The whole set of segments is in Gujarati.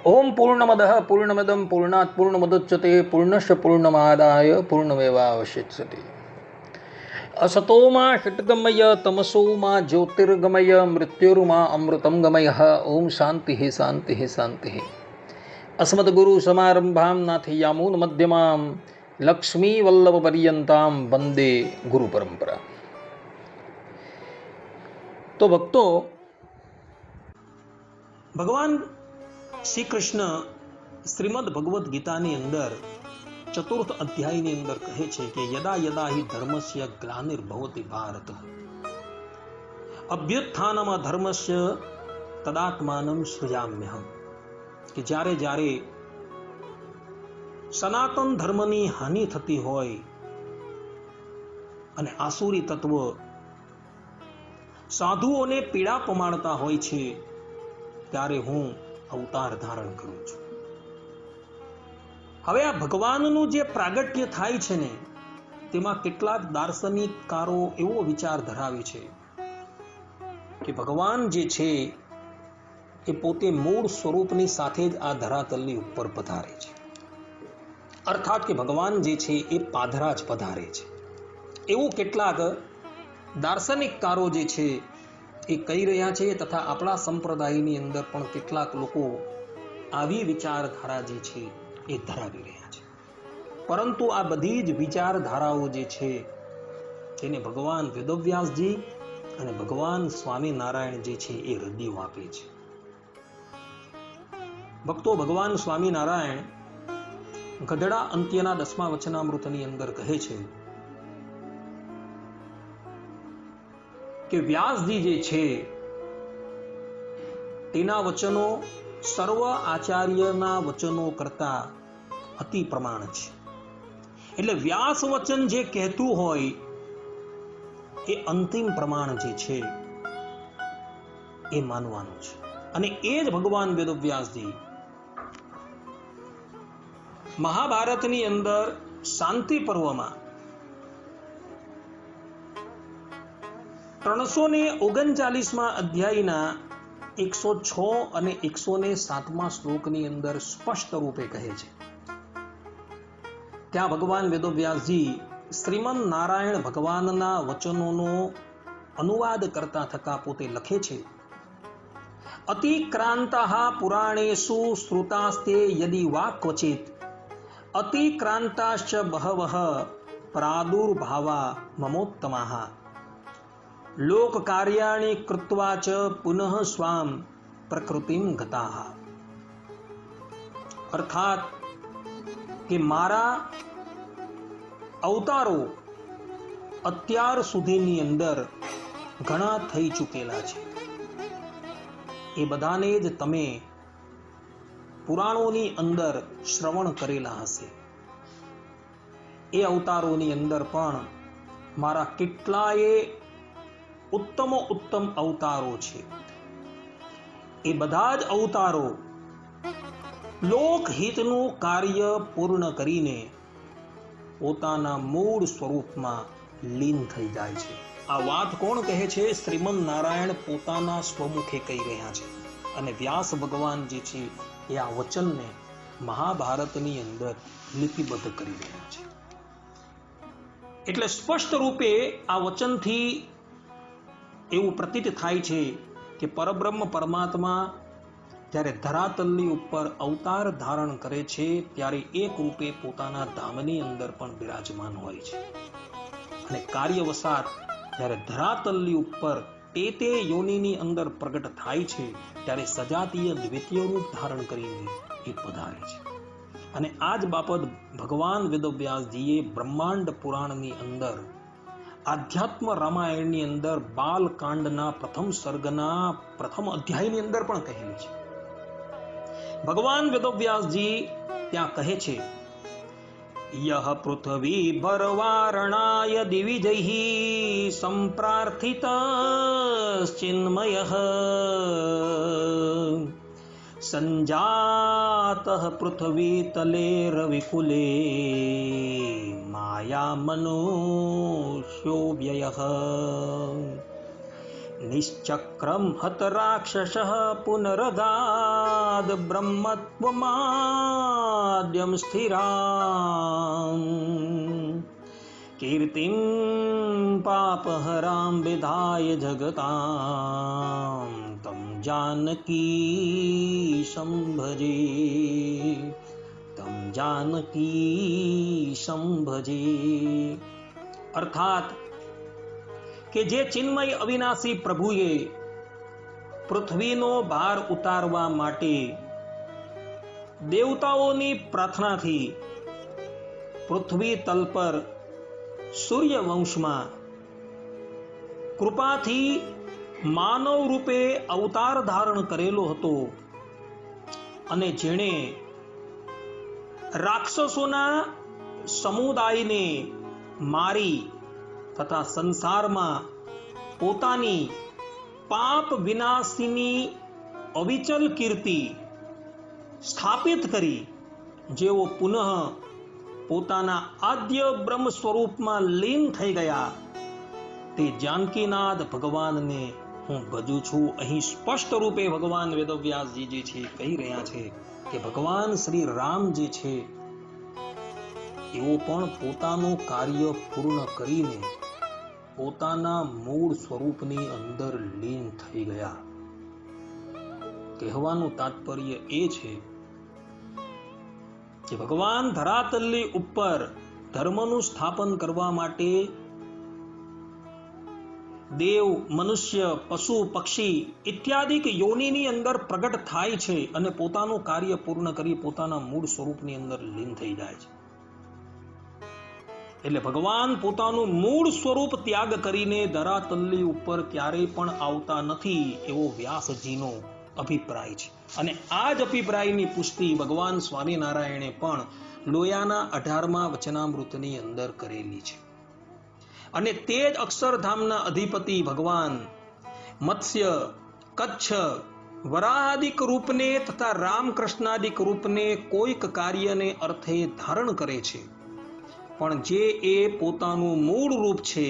ओम पूर्णमदः पूर्णमिदं पूर्णात् पूर्णमुदच्यते पूर्णस्य पूर्णमादाय पूर्णमेवावशिष्यते। असतो मा षट्गमय तमसो मा ज्योतिर्गमय मृत्युर्मा अमृतं गमयः। ओम शांति शांति शांति। अस्मद्गुरुसमारम्भां नाथयामून्मध्यमां लक्ष्मीवल्लभपर्यन्तां वंदे गुरुपरंपरा। तो भक्तों, भगवान श्री कृष्ण श्रीमद भगवद गीताની અંદર ચતુર્થ અધ્યાયની અંદર કહે છે કે યદા યદા હિ ધર્મસ્ય ગ્લાનિર્ભવતિ ભારત અભ્યુત્થાનમ ધર્મસ્ય તદાત્માનમ સૃજામ્યહમ, કે જ્યારે જ્યારે સનાતન ધર્મની હાનિ થતી હોય અને આસુરી તત્વ સાધુઓને પીડા પમાડતા હોય છે ત્યારે હું અવતાર ધારણ કરું છું. હવે આ ભગવાનનું જે પ્રાગટ્ય થાય છે ને, તેમાં કેટલાક દાર્શનિકકારો એવો વિચાર ધરાવે છે કે ભગવાન જે છે એ પોતે મૂળ સ્વરૂપની સાથે જ આ ધરાતલની ઉપર પધારે છે, અર્થાત કે ભગવાન જે છે એ પાધરા જ પધારે છે, એવું કેટલાક દાર્શનિકકારો જે છે એ કહી રહ્યા છે. તથા આપણા સંપ્રદાયની અંદર પણ કેટલાક લોકો આવી વિચારધારા જે છે એ ધરાવી રહ્યા છે. પરંતુ આ બધી જ વિચારધારાઓ જે છે તેને ભગવાન વેદવ્યાસજી અને ભગવાન સ્વામિનારાયણ જે છે એ રદિયો આપે છે. ભક્તો, ભગવાન સ્વામિનારાયણ ગઢડા અંત્યના 10મા વચનામૃતની અંદર કહે છે કે વ્યાસજી જે છે તેના વચનો સર્વ આચાર્યના વચનો કરતા અતિ પ્રમાણ છે. એટલે વ્યાસ વચન જે કહેતું હોય એ અંતિમ પ્રમાણ જે છે એ માનવાનું છે. અને એ જ ભગવાન વેદવ્યાસજી મહાભારતની અંદર શાંતિ પર્વમાં 339મા અધ્યાયના 106 અને 107મા શ્લોકની અંદર સ્પષ્ટ રૂપે કહે છે. ત્યાં ભગવાન વેદવ્યાસજી શ્રીમન નારાયણ ભગવાનના વચનોનો અનુવાદ કરતા થતા પોતે લખે છે, અતિક્રાંતઃ પુરાણેષુ શ્રુતાસ્તે યદિ વા ક્વચિત અતિક્રાંતાશ્ચ બહવઃ પ્રાદુર્ભાવા મમોત્તમાઃ લોક કાર્યાણિ કૃત્વા ચ પુનઃ સ્વામ પ્રકૃતિમ ગતાઃ. અર્થાત કે મારા અવતારો અત્યાર સુધીની અંદર ઘણા થઈ ચૂકેલા છે. એ બધાને જ તમે પુરાણોની અંદર શ્રવણ કરેલા હશે. એ અવતારોની અંદર પણ મારા કેટલાય ઉત્તમ અવતારો છે. એ બધા જ અવતારો લોકહિતનું કાર્ય પૂર્ણ કરીને પોતાના મૂળ સ્વરૂપમાં લીન થઈ જાય છે. આ વાત કોણ કહે છે? શ્રીમન નારાયણ પોતાના સ્વમુખે કહી રહ્યા છે. અને વ્યાસ ભગવાન જે છે એ આ વચનને મહાભારતની અંદર લિપિબદ્ધ કરી રહ્યા છે. એટલે સ્પષ્ટ રૂપે આ વચનથી એવું પ્રતીત થાય છે કે પરબ્રહ્મ પરમાત્મા જ્યારે ધરાતલની ઉપર અવતાર ધારણ કરે છે ત્યારે એક રૂપે પોતાના ધામની અંદર પણ બિરાજમાન હોય છે. અને કાર્યવશાત જ્યારે ધરાતલની ઉપર તે યોનિની અંદર પ્રગટ થાય છે ત્યારે સજાતીય દ્વિતીય રૂપ ધારણ કરીને એ પધારે છે. અને આ જ બાબત ભગવાન વેદવ્યાસજીએ બ્રહ્માંડ પુરાણની અંદર આધ્યાત્મ રામાયણની અંદર બાલકાંડના પ્રથમ સર્ગના પ્રથમ અધ્યાયની અંદર પણ કહેલી છે. ભગવાન વેદવ્યાસજી ત્યાં કહે છે, યહ પૃથ્વી ભરવારણાય દિવિજૈઃ સંપ્રાર્થિતશ્ચિન્મયઃ સંજાતઃ પૃથ્વી તલે રવિકુલે માયા મનુષ્યો વ્યયઃ નિશ્ચક્રમ હત રાક્ષસઃ પુનરગાદ બ્રહ્મત્વમાદ્યમ સ્થિરામ કીર્તિમ પાપહરામ વિધાય જગતામ તમ જાનકી સંભજે અર્થાત કે જે ચિન્મય અવિનાશી પ્રભુએ પૃથ્વીનો ભાર ઉતારવા માટે દેવતાઓની પ્રાર્થનાથી પૃથ્વી તલ પર સૂર્યવંશમાં કૃપાથી માનવ રૂપે અવતાર ધારણ કરેલો હતો અને જેણે રાક્ષસોના સમુદાયને મારી તથા સંસારમાં પોતાની પાપ વિનાશીની અવિચલ કીર્તિ સ્થાપિત કરી જેઓ પુનઃ પોતાના આદ્ય બ્રહ્મ સ્વરૂપમાં લીન થઈ ગયા તે જાનકીનાથ ભગવાનને હું ભજું છું. અહીં સ્પષ્ટ રૂપે ભગવાન વેદવ્યાસજી જે છે કહી રહ્યા છે કે ભગવાન શ્રી રામ જે છે એઓ પણ પોતાનું કાર્ય પૂર્ણ કરીને પોતાના મૂળ સ્વરૂપની અંદર લીન થઈ ગયા. કહેવાનું તાત્પર્ય એ છે કે ભગવાન ધરાતલની ઉપર ધર્મનું સ્થાપન કરવા માટે દેવ, મનુષ્ય, પશુ, પક્ષી ઇત્યાદિક યોનિની અંદર પ્રગટ થાય છે અને પોતાનું કાર્ય પૂર્ણ કરી પોતાના મૂળ સ્વરૂપની અંદર લીન થઈ જાય છે. એટલે ભગવાન પોતાનું મૂળ સ્વરૂપ ત્યાગ કરીને ધરાતલની ઉપર ક્યારેય પણ આવતા નથી એવો વ્યાસજીનો અભિપ્રાય છે. અને આ જ અભિપ્રાયની પુષ્ટિ ભગવાન સ્વામિનારાયણે પણ લોયાના 18મા વચનામૃતની અંદર કરેલી છે. અને તે જ અક્ષરધામના અધિપતિ ભગવાન મત્સ્ય, કચ્છ, વરાહાદિક રૂપને તથા રામકૃષ્ણાદિક રૂપને કોઈક કાર્યને અર્થે ધારણ કરે છે, પણ જે એ પોતાનું મૂળ રૂપ છે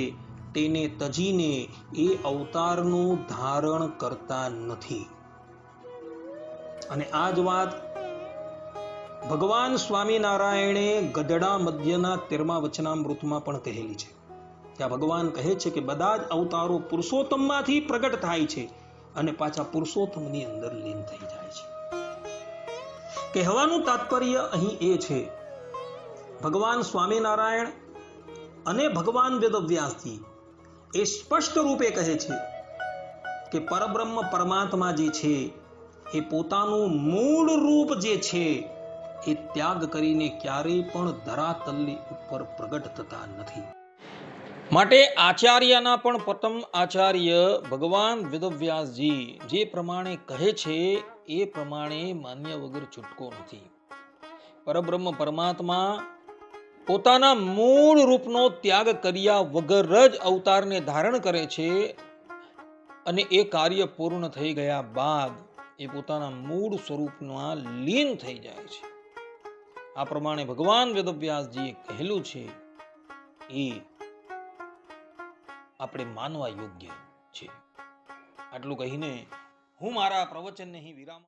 તેને તજીને એ અવતારનું ધારણ કરતા નથી. અને આ જ વાત ભગવાન સ્વામિનારાયણે ગઢડા મધ્યના 13મા વચનામૃતમાં પણ કહેલી છે. ત્યાં ભગવાન કહે છે કે બધા જ અવતારો પુરુષોત્તમમાંથી પ્રગટ થાય છે અને પાછા પુરુષોત્તમની અંદર લીન થઈ જાય છે. કહેવાનું તાત્પર્ય અહીં એ છે ભગવાન સ્વામિનારાયણ અને ભગવાન વેદવ્યાસજી એ સ્પષ્ટ રૂપે કહે છે કે પરબ્રહ્મ પરમાત્મા જે છે એ પોતાનું મૂળ રૂપ જે છે એ ત્યાગ કરીને ક્યારેય પણ ધરાતલની ઉપર પ્રગટ થતા નથી. માટે આચાર્યના પણ પ્રથમ આચાર્ય ભગવાન વેદવ્યાસજી જે પ્રમાણે કહે છે એ પ્રમાણે માન્ય વગર છૂટકો નથી. પરબ્રહ્મ પરમાત્મા પોતાના મૂળ રૂપનો ત્યાગ કર્યા વગર જ અવતારને ધારણ કરે છે અને એ કાર્ય પૂર્ણ થઈ ગયા બાદ એ પોતાના મૂળ સ્વરૂપમાં લીન થઈ જાય છે. આ પ્રમાણે ભગવાન વેદવ્યાસજીએ કહેલું છે એ આપણે માનવા યોગ્ય છે. આટલું કહીને હું મારા પ્રવચનને અહીં વિરામ